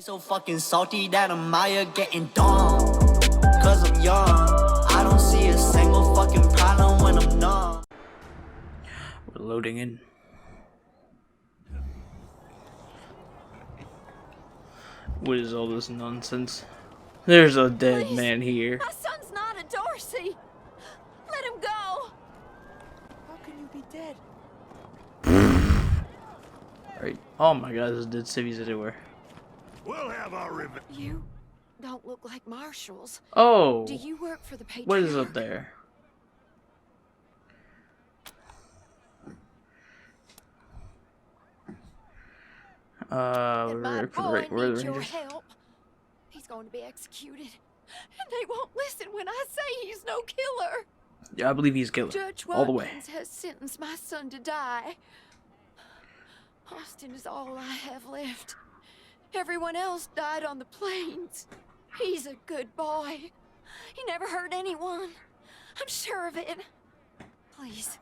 So fucking salty that I'm Maya getting dumb. Cause I'm young. I don't see a single fucking problem when I'm numb. We're loading in. What is all this nonsense? There's a dead man here. My son's not a Dorsey. Let him go. How can you be dead? Right. Oh my god, there's dead civvies everywhere. We'll have our revenge. You don't look like marshals. Oh! Do you work for the patriarch? What is up there? And my boy where are needs the your Rangers? help. He's going to be executed. And they won't listen when I say he's no killer. Yeah, I believe he's killer. Judge All the way. Watkins has sentenced my son to die. Austin is all I have left. Everyone else died on the plains. He's a good boy. He never hurt anyone. I'm sure of it. Please,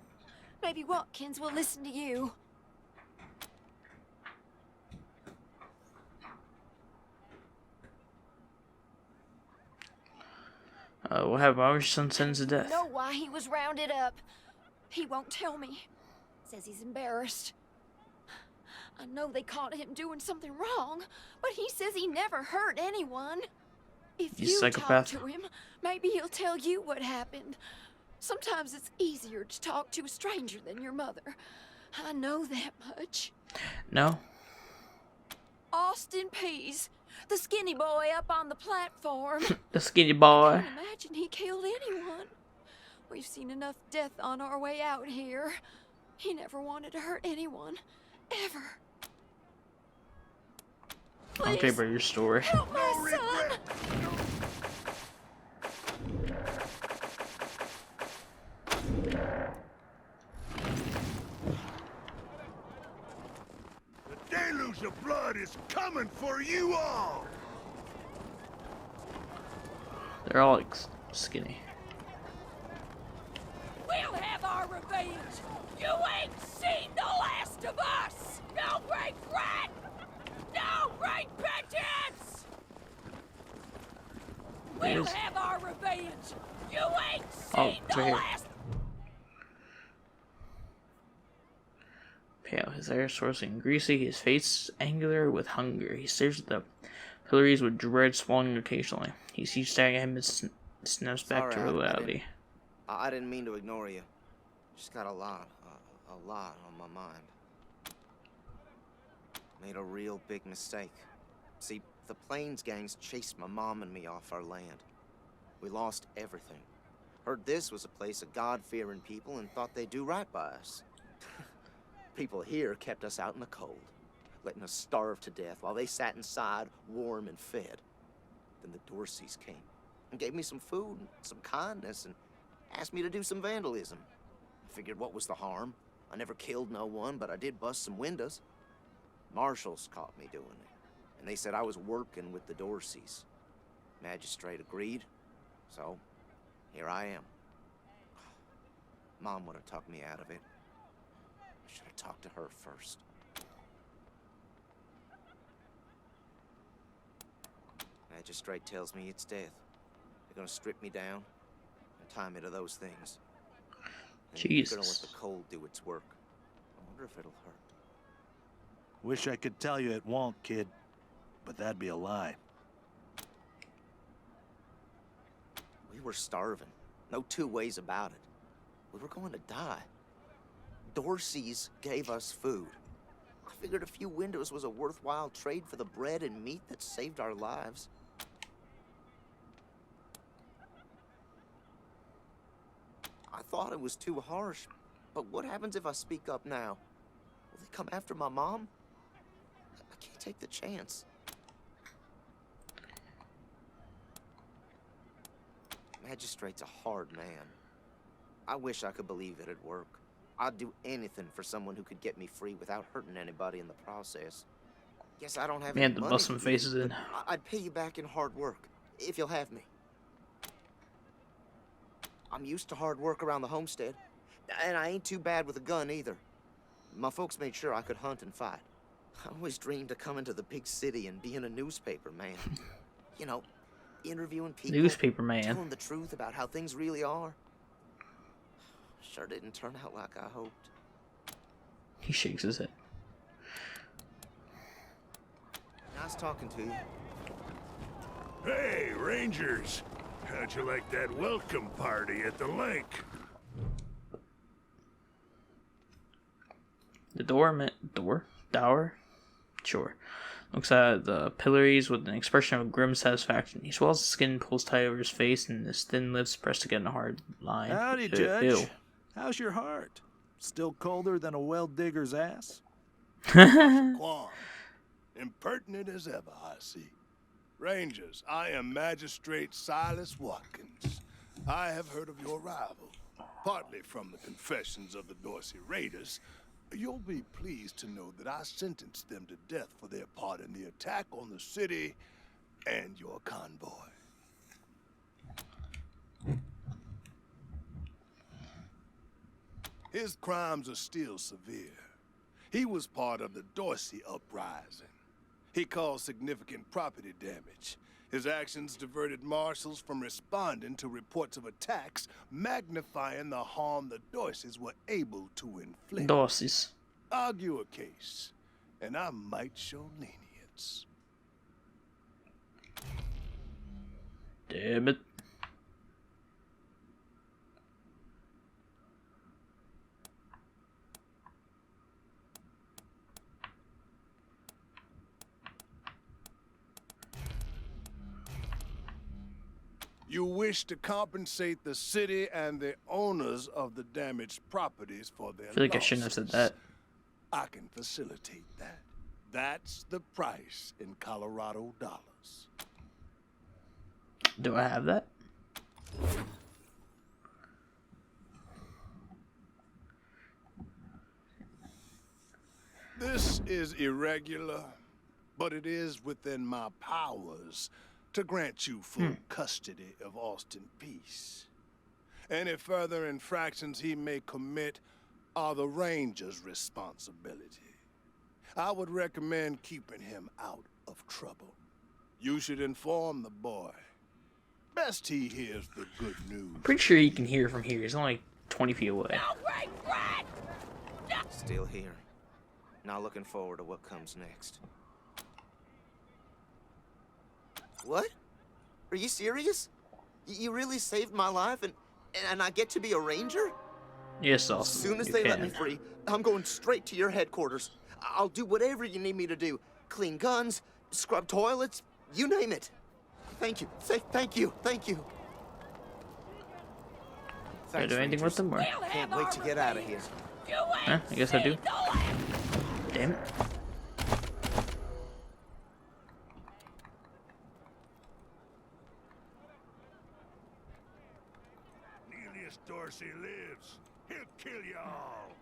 maybe Watkins will listen to you. We'll have our son sentenced to death. Know why he was rounded up. He won't tell me. Says he's embarrassed. I know they caught him doing something wrong, but he says he never hurt anyone. If You you psychopath. talk to him, maybe he'll tell you what happened. Sometimes it's easier to talk to a stranger than your mother. I know that much. No? Austin Pease, the skinny boy up on the platform. The skinny boy. Can't imagine he killed anyone. We've seen enough death on our way out here. He never wanted to hurt anyone. Ever. Please, Okay, bro, your story. help my son. The deluge of blood is coming for you all! They're all like skinny. We'll have our revenge. You ain't seen the last of us. No regret. No repentance. We'll have our revenge. You ain't seen it's the right here. last. Pale, his hair swarthy and greasy, his face angular with hunger. He stares at the pillars with dread, swallowing occasionally. He sees staring at him and snaps back to reality. I didn't mean to ignore you. Just got a lot on my mind. Made a real big mistake. See, the Plains gangs chased my mom and me off our land. We lost everything. Heard this was a place of God-fearing people and thought they'd do right by us. People here kept us out in the cold, letting us starve to death while they sat inside, warm and fed. Then the Dorseys came and gave me some food and some kindness and asked me to do some vandalism. I figured what was the harm? I never killed no one, but I did bust some windows. Marshals caught me doing it, and they said I was working with the Dorseys. Magistrate agreed, so here I am. Mom would have talked me out of it. I should have talked to her first. Magistrate tells me it's death. They're gonna strip me down and tie me to those things. And they're gonna let Jesus. the cold do its work. I wonder if it'll hurt. Wish I could tell you it won't, kid. But that'd be a lie. We were starving. No two ways about it. We were going to die. Dorseys gave us food. I figured a few windows was a worthwhile trade for the bread and meat that saved our lives. I thought it was too harsh, but what happens if I speak up now? Will they come after my mom? I can't take the chance. Magistrate's a hard man. I wish I could believe it'd work. I'd do anything for someone who could get me free without hurting anybody in the process. Guess I don't have Man, any to money. bust some faces in. I'd pay you back in hard work, if you'll have me. I'm used to hard work around the homestead, and I ain't too bad with a gun either. My folks made sure I could hunt and fight. I always dreamed of coming to the big city and being a newspaper man. You know, interviewing people, Newspaper man. telling the truth about how things really are. Sure didn't turn out like I hoped. He shakes his head. Nice talking to you. Hey, Rangers! How'd you like that welcome party at the lake? The dower? Sure. Looks at the pillories with an expression of grim satisfaction. He swells his skin, pulls tight over his face, and his thin lips pressed together in a hard line. Howdy, Judge. Ew. How's your heart? Still colder than a well digger's ass? Quan, impertinent as ever, I see. Rangers, I am Magistrate Silas Watkins. I have heard of your arrival, partly from the confessions of the Dorsey Raiders. You'll be pleased to know that I sentenced them to death for their part in the attack on the city and your convoy. His crimes are still severe. He was part of the Dorsey uprising. He caused significant property damage. His actions diverted marshals from responding to reports of attacks, magnifying the harm the Dorseys were able to inflict. Dorseys. Argue a case, and I might show lenience. Damn it. You wish to compensate the city and the owners of the damaged properties for their I feel like I shouldn't have said that. I can facilitate that. That's the price in Colorado dollars. Do I have that? This is irregular, but it is within my powers to grant you full custody of Austin Peace. Any further infractions he may commit are the Ranger's responsibility. I would recommend keeping him out of trouble. You should inform the boy. Best he hears the good news. Pretty sure you can hear from here. He's only 20 feet away. Still here. Not looking forward to what comes next. What? Are you serious? You really saved my life and I get to be a ranger? Yes, As Austin. soon as you they can. let me free, I'm going straight to your headquarters. I'll do whatever you need me to do. Clean guns, scrub toilets, you name it. Thank you. Thank you. Thank you. Can I Thanks, do anything with Rangers. them? Or? Can't wait to get out of here. Huh? I guess I do. Damn it. Neelius Dorsey lives. He'll kill you all.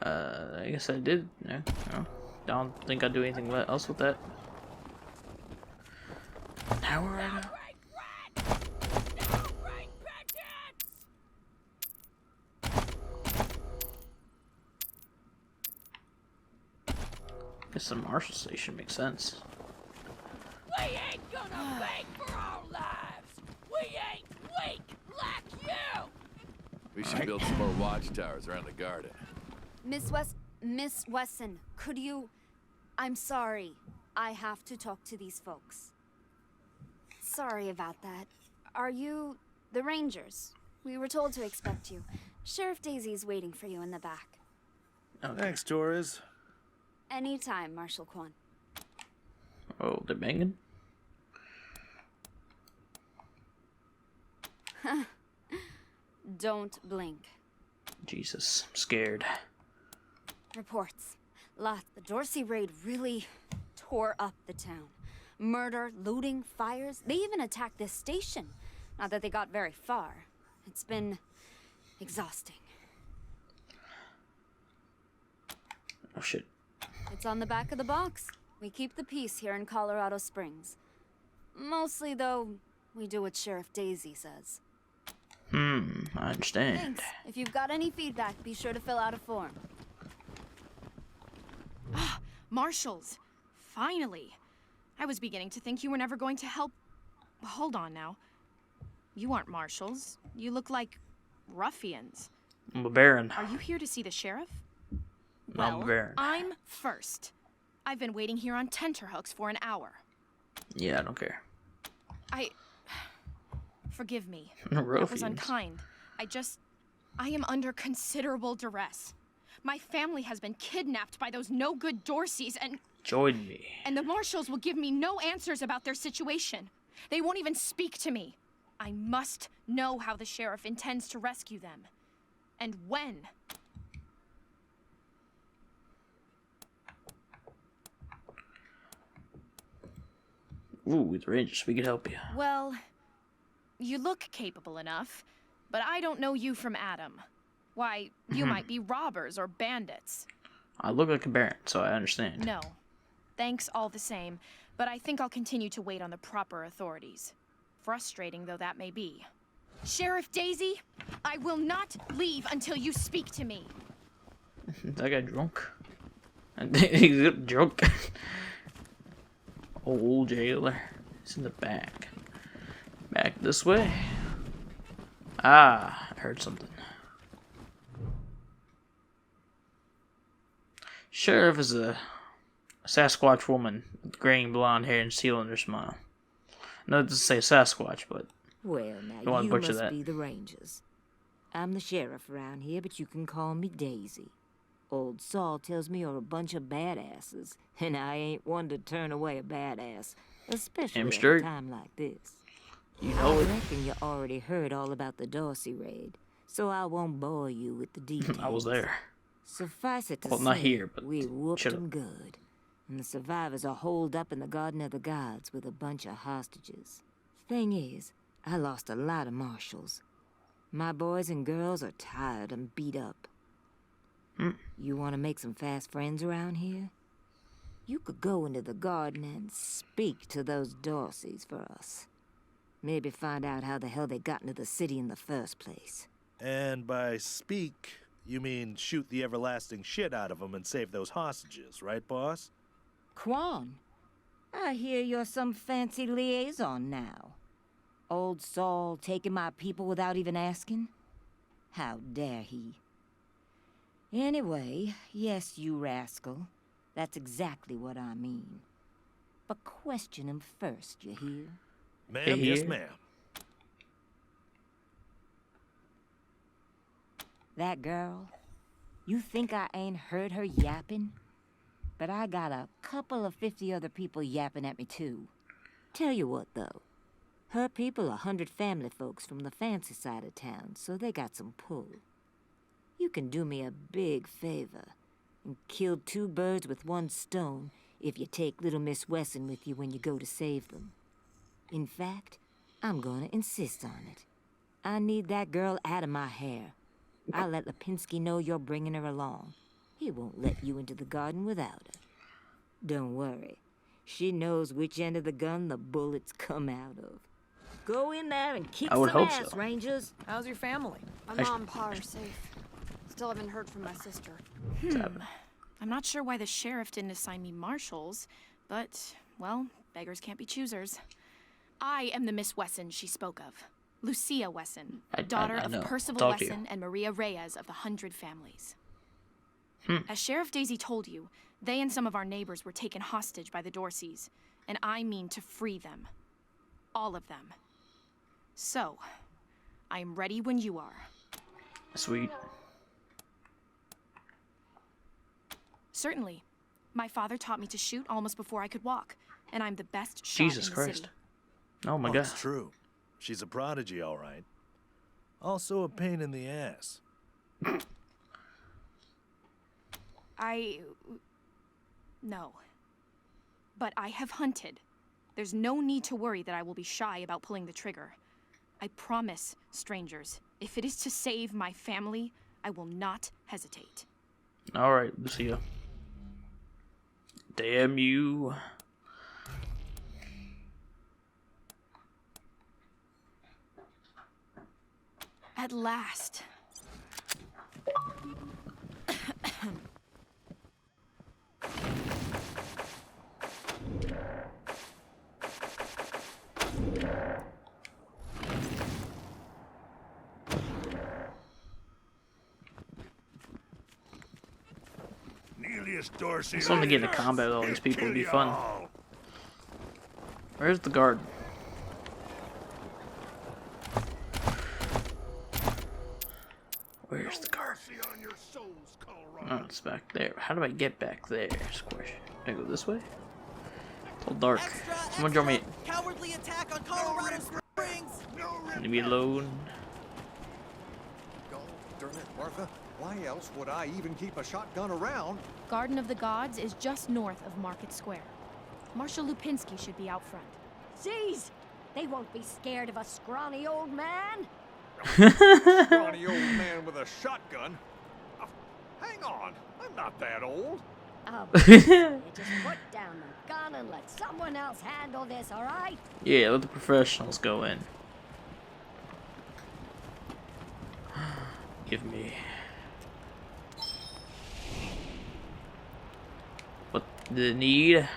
I guess I did. No. Don't think I'll do anything else with that. Now we're at a... Guess the Marshal Station makes sense. We ain't gonna beg for our lives. We ain't weak like you. We should build some more watchtowers around the garden. Miss Wesson, could you... I'm sorry. I have to talk to these folks. Sorry about that. Are you the Rangers? We were told to expect you. Sheriff Daisy's waiting for you in the back. Okay. Thanks, Torres. Anytime, Marshal Quan. Oh, they're banging? Don't blink. Jesus, I'm scared. Reports. The Dorsey raid really tore up the town. Murder, looting, fires. They even attacked this station. Not that they got very far. It's been exhausting. Oh shit. It's on the back of the box. We keep the peace here in Colorado Springs. Mostly, though, we do what Sheriff Daisy says. I understand. Thanks. If you've got any feedback, be sure to fill out a form. Marshals. Finally. I was beginning to think you were never going to help. Hold on now. You aren't marshals. You look like ruffians. I'm a baron. Are you here to see the sheriff? I'm a baron. I'm first. I've been waiting here on tenterhooks for an hour. Yeah, I don't care. Forgive me. That was Ruffians. unkind. I am under considerable duress. My family has been kidnapped by those no-good Dorseys and... Join me. And the marshals will give me no answers about their situation. They won't even speak to me. I must know how the sheriff intends to rescue them. And when. Ooh, the Rangers, we can help you. Well, you look capable enough, but I don't know you from Adam. Why, you might be robbers or bandits. I look like a baron, so I understand. No. Thanks all the same, but I think I'll continue to wait on the proper authorities. Frustrating though that may be. Sheriff Daisy, I will not leave until you speak to me. That guy drunk? He's drunk. Old jailer. He's in the back. Back this way. Ah, I heard something. Sheriff is a Sasquatch woman with graying blonde hair and steel in her smile. No, it doesn't say Sasquatch, but well, don't now want you to butcher must that. be the Rangers. I'm the sheriff around here, but you can call me Daisy. Old Saul tells me you're a bunch of badasses, and I ain't one to turn away a badass, especially at a time like this. You know I it. reckon you already heard all about the Dorsey raid, so I won't bore you with the details. I was there. Suffice it to Well, say, not here, but we whooped should've. them good. And the survivors are holed up in the Garden of the Gods with a bunch of hostages. Thing is, I lost a lot of marshals. My boys and girls are tired and beat up. You want to make some fast friends around here? You could go into the garden and speak to those Dorseys for us. Maybe find out how the hell they got into the city in the first place. And by speak, you mean shoot the everlasting shit out of them and save those hostages, right, boss? Quan, I hear you're some fancy liaison now. Old Saul taking my people without even asking? How dare he? Anyway, yes, you rascal. That's exactly what I mean. But question him first, you hear? Ma'am, yes, ma'am. That girl, you think I ain't heard her yapping? But I got a couple of 50 other people yapping at me too. Tell you what, though. Her people are 100 family folks from the fancy side of town, so they got some pull. You can do me a big favor and kill 2 birds with 1 stone if you take little Miss Wesson with you when you go to save them. In fact, I'm gonna insist on it. I need that girl out of my hair. I'll let Lipinski know you're bringing her along. He won't let you into the garden without her. Don't worry. She knows which end of the gun the bullets come out of. Go in there and kick I would some hope ass, so. Rangers. How's your family? My mom and pa are safe. Still haven't heard from my sister. I'm not sure why the sheriff didn't assign me marshals, but, well, beggars can't be choosers. I am the Miss Wesson she spoke of. Lucia Wesson, daughter I know. of Percival Talk to you. Wesson and Maria Reyes of the 100 Families. As Sheriff Daisy told you, they and some of our neighbors were taken hostage by the Dorseys, and I mean to free them. All of them. So, I am ready when you are. Sweet. Certainly. My father taught me to shoot almost before I could walk, and I'm the best shot Jesus in the Christ. city. Oh my Oh, god. it's true. She's a prodigy, all right. Also a pain in the ass. No. But I have hunted. There's no need to worry that I will be shy about pulling the trigger. I promise, strangers, if it is to save my family, I will not hesitate. Alright, Lucia. Damn you. At last. funniest Dorsey. Something to get into combat with all these people would be fun. Where's the guard? Where's the guard? Oh, it's back there. How do I get back there? Is the question. Can I go this way? It's all dark. Someone join me. Cowardly attack on Colorado Springs. Leave me alone. God darn it, Martha. Why else would I even keep a shotgun around? Garden of the Gods is just north of Market Square. Marshal Lupinski should be out front. Jeez, they won't be scared of a scrawny old man. Scrawny old man with a shotgun? Hang on, I'm not that old. Oh, you just put down the gun and let someone else handle this, all right? Yeah, let the professionals go in. Give me. What the need?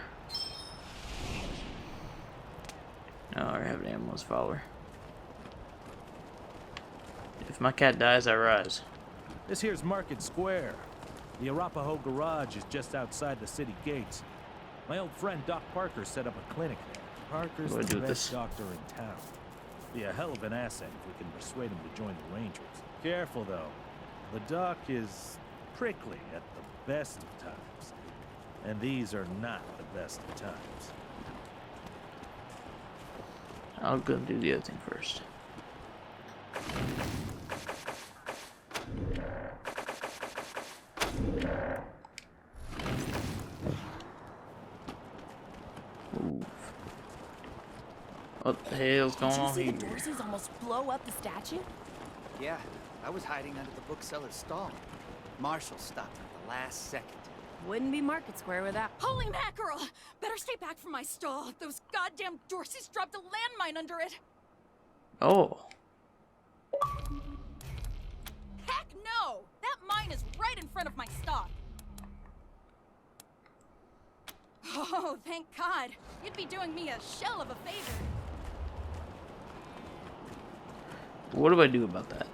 No, I have an ambulance follower. If my cat dies, I rise. This here's Market Square. The Arapahoe Garage is just outside the city gates. My old friend Doc Parker set up a clinic there. Parker's What do I do the with best this? doctor in town. Be a hell of an asset if we can persuade him to join the Rangers. Careful though. The doc is prickly at the best of times. And these are not the best of times. I'll go and do the other thing first. Move. What the hell's going on here? Did you see the Dorseys almost blow up the statue? Yeah, I was hiding under the bookseller's stall. Marshall stopped at the last second. Wouldn't be Market Square without. Holy mackerel! Better stay back from my stall. Those goddamn Dorseys dropped a landmine under it. Oh. Heck no! That mine is right in front of my stall. Oh, thank God. You'd be doing me a shell of a favor. What do I do about that?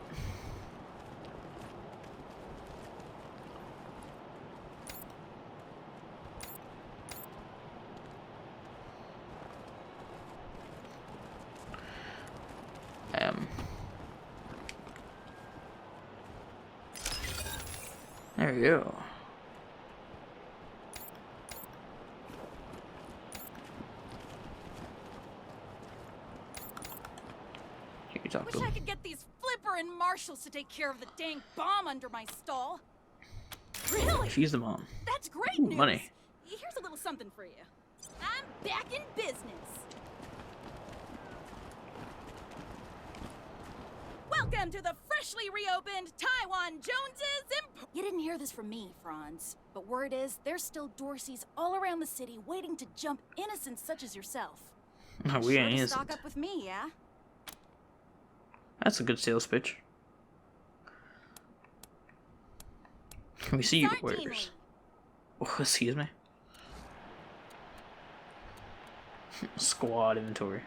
There we go. You talk Wish to I him. could get these Flipper and Marshalls to take care of the dang bomb under my stall. Really? She's the mom. That's great Ooh, news. money. Here's a little something for you. I'm back in business. Welcome to the freshly reopened Taiwan Jones's You didn't hear this from me, Franz. But word is, there's still Dorseys all around the city waiting to jump innocents such as yourself. No, we Sure ain't to innocent. stock up with me, yeah? That's a good sales pitch. Can we see your Start orders? teaming. Oh, excuse me. Squad inventory.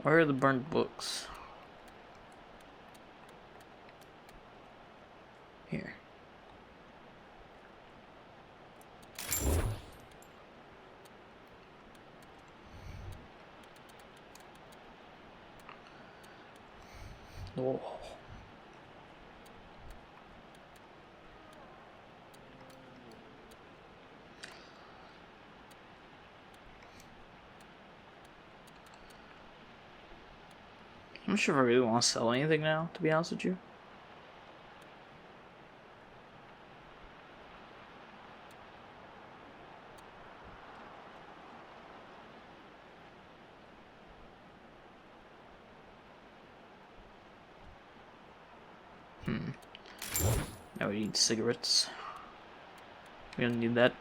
Where are the burned books? Here. Oh. I'm not sure if I really want to sell anything now, to be honest with you. Now we need cigarettes. We don't need that.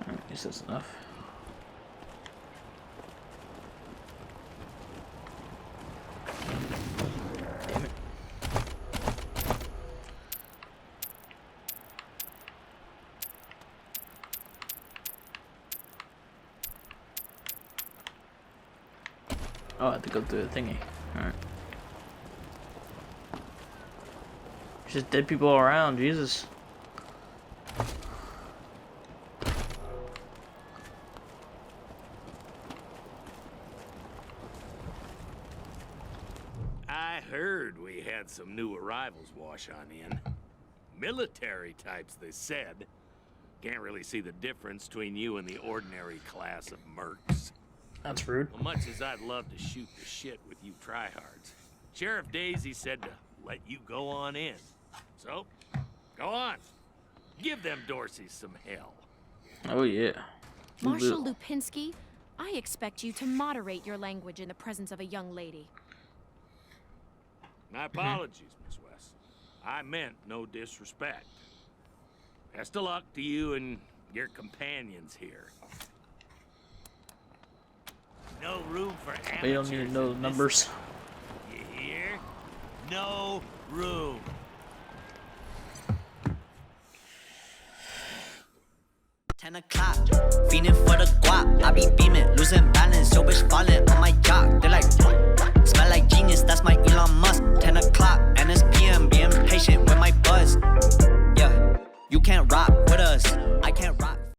I guess that's enough. Damn it. Oh, I have to go through the thingy. Alright. There's just dead people all around, Jesus. I heard we had some new arrivals wash on in. Military types, they said. Can't really see the difference between you and the ordinary class of mercs. That's rude. Well, much as I'd love to shoot the shit with you tryhards, Sheriff Daisy said to let you go on in. So, go on. Give them Dorseys some hell. Oh, yeah. Marshal Lupinski, I expect you to moderate your language in the presence of a young lady. My apologies, Miss West. I meant no disrespect. Best of luck to you and your companions here. No room for amateurs. We don't need to know the numbers. You hear? No room. $10 o'clock, fiending for the guap. I be beaming, losing balance, yo bitch falling.